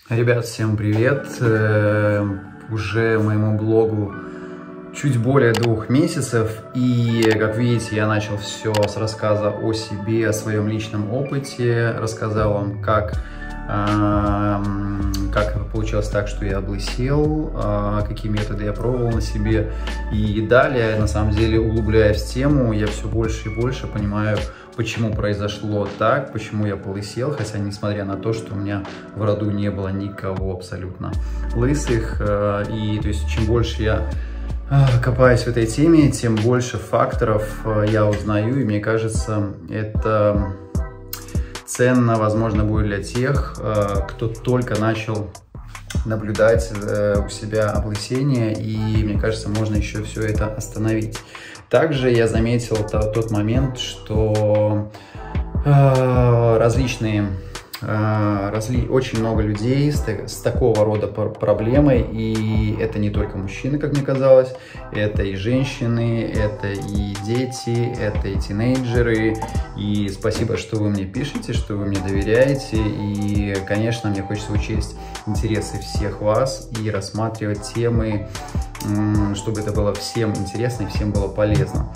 Ребят, всем привет! Уже моему блогу чуть более 2 месяцев, и, как видите, я начал все с рассказа о себе, о своем личном опыте, рассказал вам, как получилось так, что я облысел, какие методы я пробовал на себе, и далее, на самом деле, углубляясь в тему, я все больше и больше понимаю, почему произошло так, почему я полысел, хотя несмотря на то, что у меня в роду не было никого абсолютно лысых, и то есть чем больше я копаюсь в этой теме, тем больше факторов я узнаю, и мне кажется, это ценно, возможно, будет для тех, кто только начал наблюдать у себя облысение, и мне кажется, можно еще все это остановить. Также я заметил тот момент, что очень много людей с такого рода проблемой, и это не только мужчины, как мне казалось, это и женщины, это и дети, это и тинейджеры, и спасибо, что вы мне пишете, что вы мне доверяете, и, конечно, мне хочется учесть интересы всех вас и рассматривать темы, чтобы это было всем интересно и всем было полезно.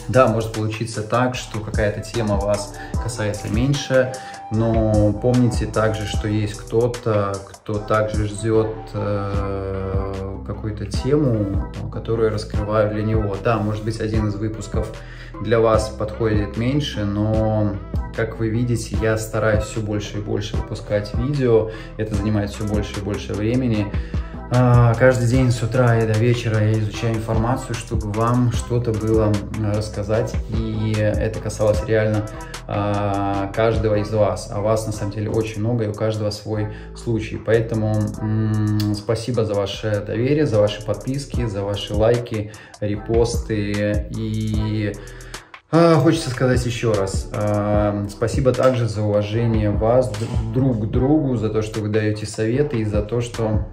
Да, может получиться так, что какая-то тема вас касается меньше, но помните также, что есть кто-то, кто также ждет какую-то тему, которую я раскрываю для него. Да, может быть, один из выпусков для вас подходит меньше, но, как вы видите, я стараюсь все больше и больше выпускать видео, это занимает все больше и больше времени. Каждый день с утра и до вечера я изучаю информацию, чтобы вам что-то было рассказать, и это касалось реально каждого из вас, а вас на самом деле очень много, и у каждого свой случай, поэтому спасибо за ваше доверие, за ваши подписки, за ваши лайки, репосты, и хочется сказать еще раз, спасибо также за уважение вас друг к другу, за то, что вы даете советы, и за то, что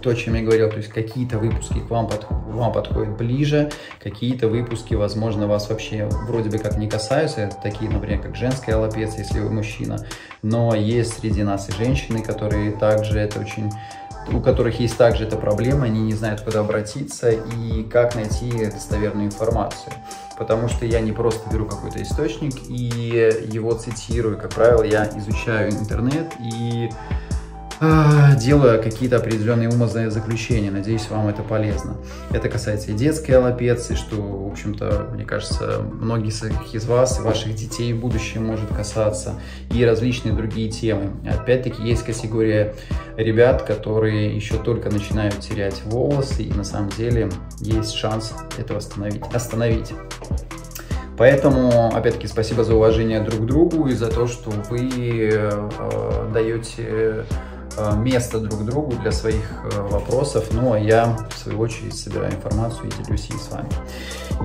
о чем я говорил, то есть какие-то выпуски к вам подходят ближе, какие-то выпуски, возможно, вас вообще вроде бы как не касаются, это такие, например, как женская аллопеция, если вы мужчина, но есть среди нас и женщины, которые также это у которых есть также эта проблема, они не знают, куда обратиться и как найти достоверную информацию. Потому что я не просто беру какой-то источник и его цитирую, как правило, я изучаю интернет и делаю какие-то определенные умозаключения. Надеюсь, вам это полезно. Это касается и детской аллопеции, что, в общем-то, мне кажется, многих из вас и ваших детей в будущем может касаться, и различные другие темы. Опять-таки, есть категория ребят, которые еще только начинают терять волосы, и на самом деле есть шанс это остановить. Поэтому, опять-таки, спасибо за уважение друг к другу и за то, что вы даете место друг другу для своих вопросов, ну а я, в свою очередь, собираю информацию и делюсь ей с вами.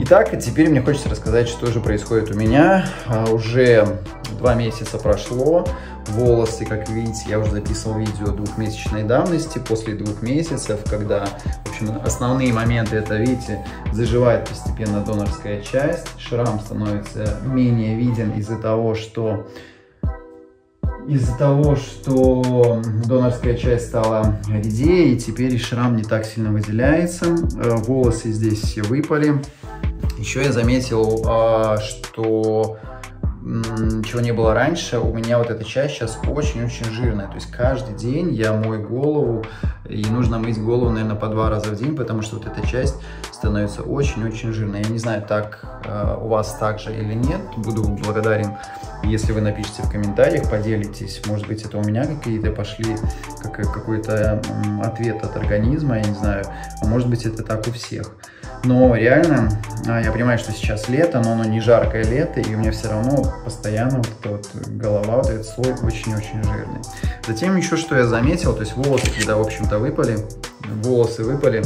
Итак, теперь мне хочется рассказать, что же происходит у меня. Уже 2 месяца прошло, волосы, как видите, я уже записывал видео 2-месячной давности, после 2 месяцев, когда, в общем, основные моменты, это, видите, заживает постепенно донорская часть, шрам становится менее виден из-за того, что донорская часть стала редее, и теперь шрам не так сильно выделяется, волосы здесь все выпали. Еще я заметил, что чего не было раньше, у меня вот эта часть сейчас очень-очень жирная, то есть каждый день я мою голову, и нужно мыть голову, наверное, по 2 раза в день, потому что вот эта часть становится очень-очень жирной. Я не знаю, так у вас так же или нет, буду благодарен, если вы напишите в комментариях, поделитесь, может быть, это у меня какие-то пошли, какой-то ответ от организма, я не знаю, а может быть, это так у всех. Но реально, я понимаю, что сейчас лето, но оно не жаркое лето, и у меня все равно постоянно вот эта вот голова, вот этот слой очень-очень жирный. Затем еще что я заметил, то есть волосы, когда, в общем-то, волосы выпали,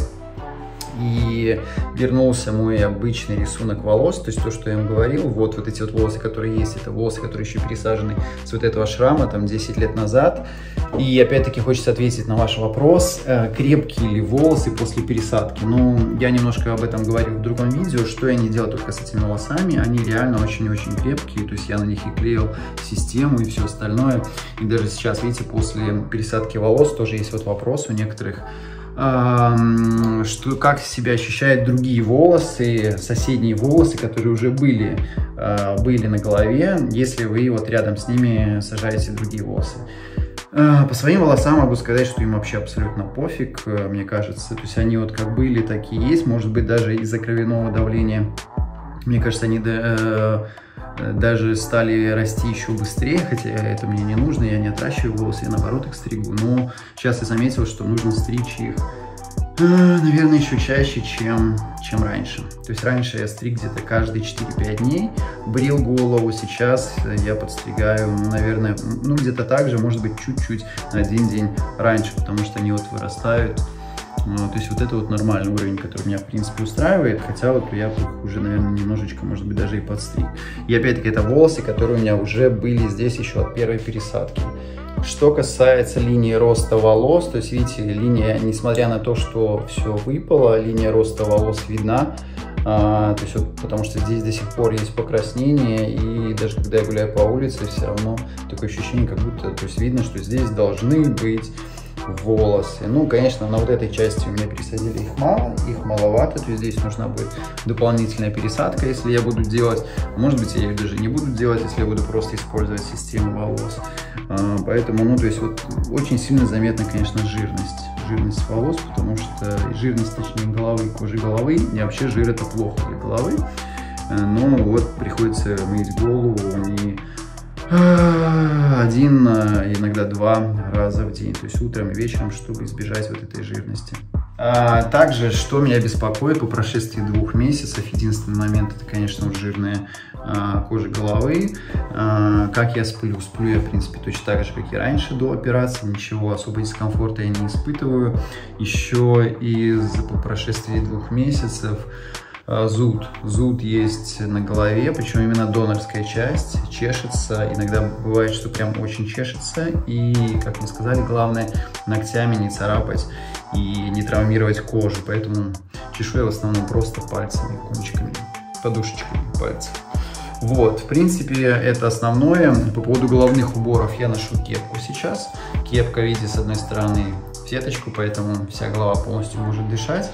и вернулся мой обычный рисунок волос, то есть то, что я вам говорил, вот эти вот волосы, которые есть, это волосы, которые еще пересажены с вот этого шрама, там, 10 лет назад. И опять-таки хочется ответить на ваш вопрос, крепкие ли волосы после пересадки. Ну, я немножко об этом говорил в другом видео, что я не делал только с этими волосами, они реально очень-очень крепкие, то есть я на них и клеил систему и все остальное. И даже сейчас, видите, после пересадки волос тоже есть вот вопрос у некоторых, что как себя ощущают другие волосы, соседние волосы, которые уже были на голове, если вы вот рядом с ними сажаете другие волосы. По своим волосам могу сказать, что им вообще абсолютно пофиг, мне кажется. То есть они вот как были, так и есть. Может быть, даже из-за кровяного давления, мне кажется, они даже стали расти еще быстрее, хотя это мне не нужно, я не отращиваю волосы, я наоборот их стригу. Но сейчас я заметил, что нужно стричь их, наверное, еще чаще, чем раньше. То есть раньше я стриг где-то каждые 4-5 дней, брил голову, сейчас я подстригаю, наверное, где-то так же, может быть, чуть-чуть на один день раньше, потому что они вот вырастают. То есть вот это вот нормальный уровень, который меня, в принципе, устраивает, хотя вот я уже, наверное, немножечко, может быть, даже и подстриг. И опять-таки это волосы, которые у меня уже были здесь еще от первой пересадки. Что касается линии роста волос, то есть, видите, линия, несмотря на то, что все выпало, линия роста волос видна, то есть вот, потому что здесь до сих пор есть покраснение, и даже когда я гуляю по улице, все равно такое ощущение, как будто, то есть видно, что здесь должны быть волосы. Ну, конечно, на вот этой части у меня пересадили их мало, их маловато, то есть здесь нужна будет дополнительная пересадка, если я буду делать. Может быть, я ее даже не буду делать, если я буду просто использовать систему волос. Поэтому, ну, то есть вот очень сильно заметна, конечно, жирность волос, потому что жирность, точнее, головы, кожи головы, и вообще жир это плохо для головы. Но вот приходится мыть голову не один, иногда 2 раза в день, то есть утром и вечером, чтобы избежать вот этой жирности. Также, что меня беспокоит по прошествии 2 месяцев, единственный момент, это, конечно, жирная кожа головы. Как я сплю? Сплю я, в принципе, точно так же, как и раньше, до операции, ничего особо дискомфорта я не испытываю. Еще по прошествии 2 месяцев зуд есть на голове, причем именно донорская часть, чешется, иногда бывает, что прям очень чешется, и, как мы сказали, главное ногтями не царапать и не травмировать кожу, поэтому чешу я в основном просто пальцами, кончиками, подушечками пальцев. Вот, в принципе, это основное. По поводу головных уборов я ношу кепку сейчас. Кепка, видите, с одной стороны в сеточку, поэтому вся голова полностью может дышать.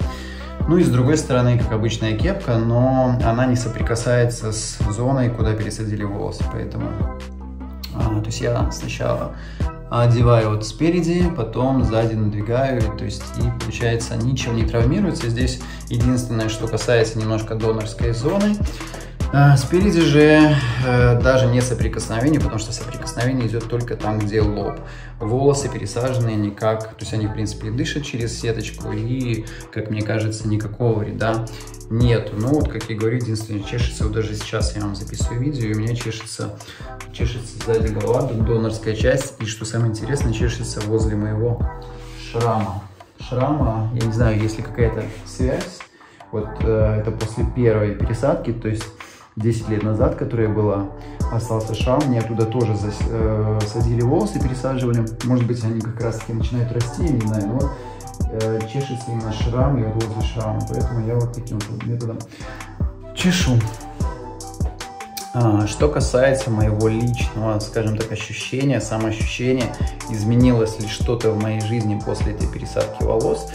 Ну и с другой стороны, как обычная кепка, но она не соприкасается с зоной, куда пересадили волосы, поэтому то есть я сначала одеваю вот спереди, потом сзади надвигаю, то есть и получается ничего не травмируется. Здесь единственное, что касается немножко донорской зоны. Спереди же даже не соприкосновение, потому что соприкосновение идет только там, где лоб. Волосы пересажены никак, то есть они, в принципе, дышат через сеточку, и, как мне кажется, никакого вреда нету. Ну вот, как я говорю, единственное, чешется, вот даже сейчас я вам записываю видео, и у меня чешется сзади голова, донорская часть, и, что самое интересное, чешется возле моего шрама. Я не знаю, есть ли какая-то связь. Вот это после первой пересадки, то есть 10 лет назад, которая была, остался шрам, мне оттуда тоже садили волосы, пересаживали. Может быть, они как раз таки начинают расти, я не знаю, но чешется именно шрам и вот возле шрама, поэтому я вот таким вот методом чешу. Что касается моего личного, скажем так, ощущения, самоощущения, изменилось ли что-то в моей жизни после этой пересадки волос,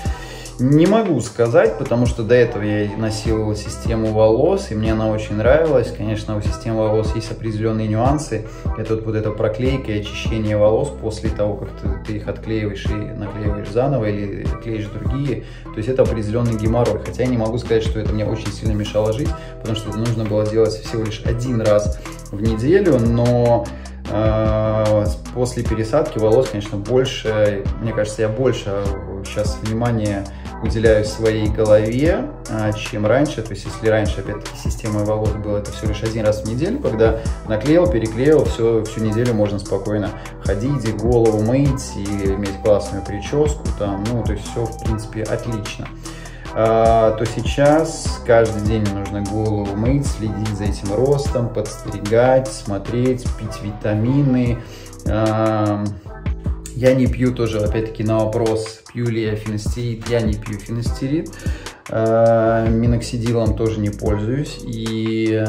не могу сказать, потому что до этого я носил систему волос, и мне она очень нравилась. Конечно, у системы волос есть определенные нюансы. Это вот эта проклейка и очищение волос после того, как ты их отклеиваешь и наклеиваешь заново или клеишь другие. То есть это определенный геморрой. Хотя я не могу сказать, что это мне очень сильно мешало жить, потому что это нужно было делать всего лишь 1 раз в неделю, но после пересадки волос, конечно, больше, мне кажется, я больше сейчас внимания уделяю своей голове, чем раньше. То есть, если раньше, опять-таки, система волос была это всего лишь 1 раз в неделю, когда наклеил, переклеил, всю неделю можно спокойно ходить, и голову мыть, и иметь классную прическу, там, ну, то есть все, в принципе, отлично. то сейчас каждый день мне нужно голову мыть, следить за этим ростом, подстригать, смотреть, пить витамины. Я не пью тоже, опять-таки, на вопрос, пью ли я финастерид, я не пью финастерид. Миноксидилом тоже не пользуюсь. И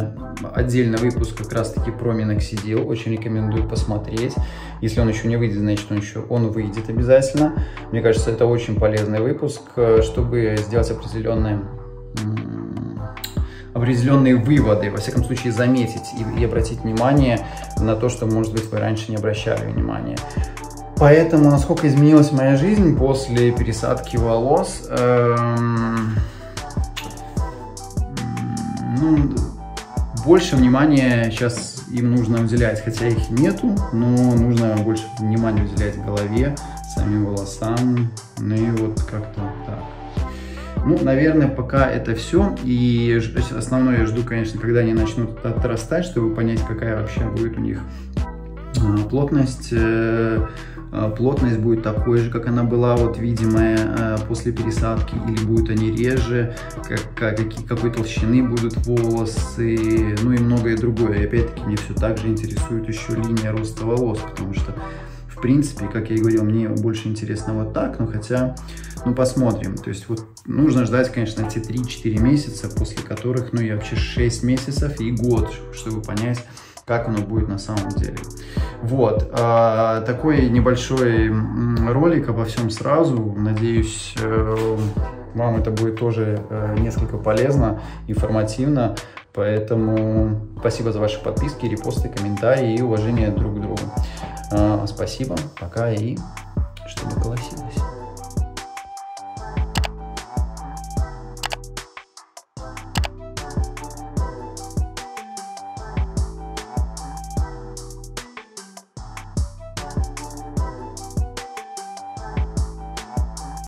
отдельный выпуск как раз-таки про миноксидил. Очень рекомендую посмотреть. Если он еще не выйдет, значит он выйдет обязательно. Мне кажется, это очень полезный выпуск, чтобы сделать определенные выводы, во всяком случае заметить и обратить внимание на то, что, может быть, вы раньше не обращали внимания. Поэтому, насколько изменилась моя жизнь после пересадки волос, больше внимания сейчас им нужно уделять, хотя их нету, но нужно больше внимания уделять голове, самим волосам, ну и вот как-то так. Ну, наверное, пока это все. И основное я жду, конечно, когда они начнут отрастать, чтобы понять, какая вообще будет у них плотность. Плотность будет такой же, как она была, вот видимая после пересадки, или будут они реже, какой толщины будут волосы, ну и многое другое. И опять-таки мне все так же интересует еще линия роста волос, потому что, в принципе, как я и говорил, мне больше интересно вот так, но хотя, ну посмотрим. То есть вот нужно ждать, конечно, эти 3-4 месяца, после которых, ну и вообще 6 месяцев и год, чтобы понять, как оно будет на самом деле. Вот, такой небольшой ролик обо всем сразу. Надеюсь, вам это будет тоже несколько полезно, информативно. Поэтому спасибо за ваши подписки, репосты, комментарии и уважение друг к другу. Спасибо, пока и чтобы колосилось.